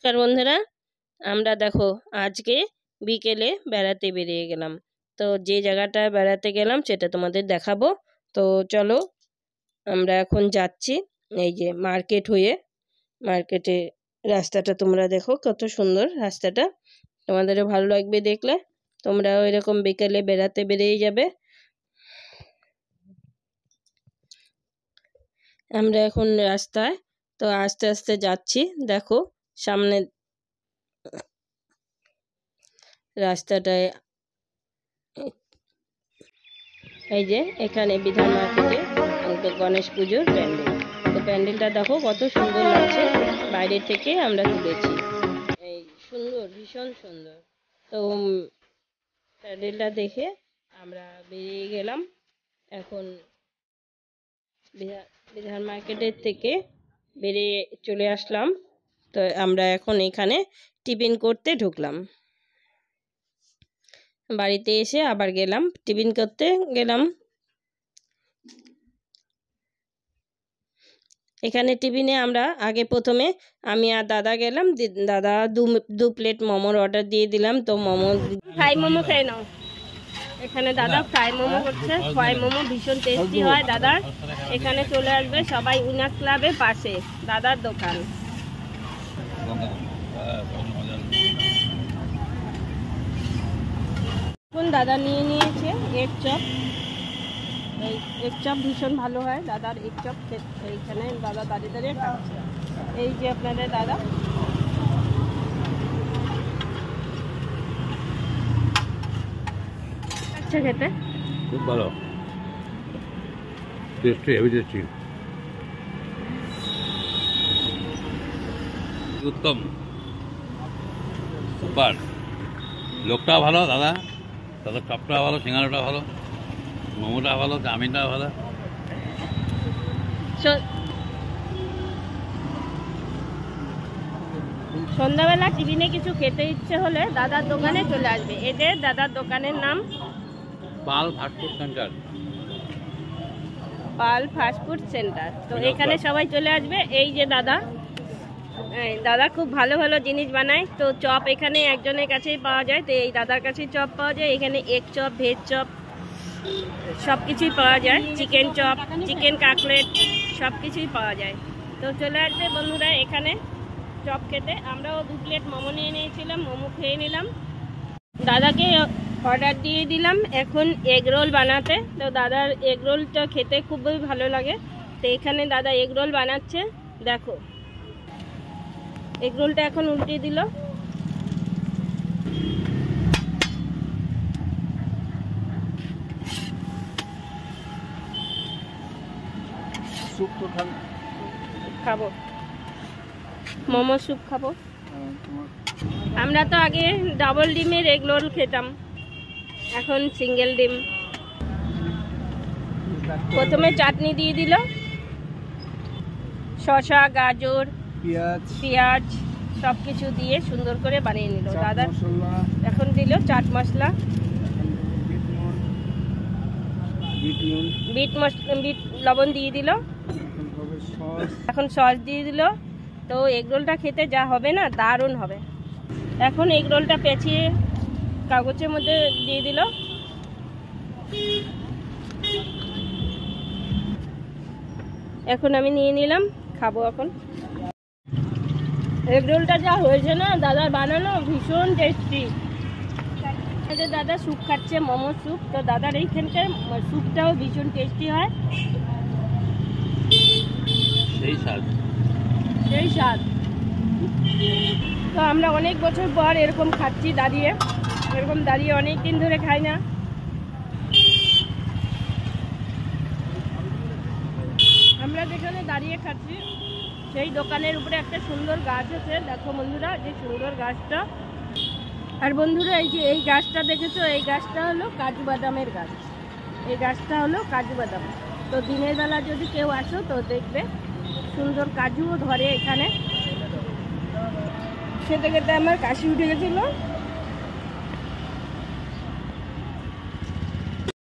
নমস্কার বন্ধুরা, আমরা দেখো আজকে বিকেলে বেড়াতে বেরিয়ে গেলাম। তো যে জায়গাটায় বেড়াতে গেলাম সেটা তোমাদের দেখাবো। তো চলো, আমরা এখন যাচ্ছি এই যে মার্কেট হয়ে। মার্কেটে রাস্তাটা তোমরা দেখো, কত সুন্দর রাস্তাটা। তোমাদেরও ভালো লাগবে দেখলে। তোমরাও এরকম বিকেলে বেড়াতে বেরিয়ে যাবে। আমরা এখন রাস্তায়, তো আস্তে আস্তে যাচ্ছি। দেখো সামনে রাস্তাটায় এই যে এখানে বিধান মার্কেটে গণেশ পুজোর প্যান্ডেল। তো প্যান্ডেলটা দেখো কত সুন্দর লাগছে, বাইরে থেকে আমরা তুলেছি। এই সুন্দর, ভীষণ সুন্দর। তো প্যান্ডেলটা দেখে আমরা বেরিয়ে গেলাম। এখন বিধান মার্কেটের থেকে বেরিয়ে চলে আসলাম। তো আমরা এখন এখানে টিফিন করতে ঢুকলাম। বাড়িতে এসে আবার গেলাম টিফিন করতে গেলাম। এখানে টিফিনে আমরা আগে প্রথমে আমি আর দাদা গেলাম। দাদা দু প্লেট মোমোর অর্ডার দিয়ে দিলাম। তো মোমো, ফ্রাই মোমো খেয়ে নাও। এখানে দাদা ফ্রাই মোমো করছে। ফ্রাই মোমো ভীষণ টেস্টি হয় দাদার। এখানে চলে আসবে সবাই, উইনার ক্লাবের পাশে দাদার দোকান। এখন দাদা নিয়ে নিয়েছে এগ চপ। এই এগ চপ ভীষণ ভালো হয় দাদার এগ চপ। এইখানে দাদা দাঁড়িয়ে দাঁড়িয়ে খাচ্ছে। এই যে আপনাদের দাদা। আচ্ছা, খেতে খুব ভালো, টেস্টি, হেভি টেস্টি, উত্তম, সুপার। লোকটা ভালো দাদা, দাদার চপটা ভালো, সিঙ্গারাটা ভালো, মোমোটা ভালো, চাউমিনটা ভালো। সন্ধ্যাবেলা টিফিনে কিছু খেতে ইচ্ছে হলে দাদার দোকানে চলে আসবে। এদের দাদার দোকানের নাম পাল ফাস্টফুড সেন্টার। পাল ফাস্টফুড সেন্টার। তো এখানে সবাই চলে আসবে। এই যে দাদা, দাদা খুব ভালো ভালো জিনিস বানায়। তো চপ এখানে একজনের কাছেই পাওয়া যায়। তো এই দাদার কাছেই চপ পাওয়া যায়। এখানে এগ চপ, ভেজ চপ সব কিছুই পাওয়া যায়। চিকেন চপ, চিকেন কাটলেট সব কিছুই পাওয়া যায়। তো চলে আসবে বন্ধুরা এখানে চপ খেতে। আমরাও 2 প্লেট মোমো নিয়ে নিয়েছিলাম, মোমো খেয়ে নিলাম। দাদাকে অর্ডার দিয়ে দিলাম এখন এগ রোল বানাতে। তো দাদার এগ রোলটা খেতে খুবই ভালো লাগে। তো এখানে দাদা এগ রোল বানাচ্ছে। দেখো এগ রোলটা এখন উল্টিয়ে দিল। স্যুপ তো খাবো, মোমো স্যুপ খাবো। আমরা তো আগে ডাবল ডিমের এগ রোল খেতাম, এখন সিঙ্গেল ডিম। প্রথমে চাটনি দিয়ে দিল, শসা, গাজর, পেঁয়াজ সব কিছু দিয়ে সুন্দর করে বানিয়ে নিল দাদা। এখন দিল চাট মশলা, বিট লবণ দিয়ে দিল, এখন সস দিয়ে দিল। তো এগ রোলটা খেতে যা হবে না, দারুণ হবে। এখন এগ রোলটা পেঁচিয়ে কাগজের মধ্যে দিয়ে দিল। এখন আমি নিয়ে নিলাম, খাবো এখন। এগ রোলটা যা হয়েছে না দাদার বানানো, ভীষণ টেস্টি। দাদা স্যুপ খাচ্ছে, মোমো স্যুপ। তো দাদার এইখানকার স্যুপটাও ভীষণ টেস্টি হয়, সেই স্বাদ। তো আমরা অনেক বছর পর এরকম খাচ্ছি দাঁড়িয়ে। এরকম দাঁড়িয়ে অনেক দিন ধরে খাই না। আমরা যেখানে দাঁড়িয়ে খাচ্ছি সেই দোকানের উপরে একটা সুন্দর গাছ আছে। দেখো বন্ধুরা, যে সুন্দর গাছটা। আর বন্ধুরা এই যে এই গাছটা দেখেছো, এই গাছটা হলো কাজু বাদামের গাছ। এই গাছটা হলো কাজু বাদাম। তো দিনের বেলা যদি কেউ আসো তো দেখবে সুন্দর কাজুও ধরে এখানে। খেতে খেতে আমার কাশি উঠে গেছিল।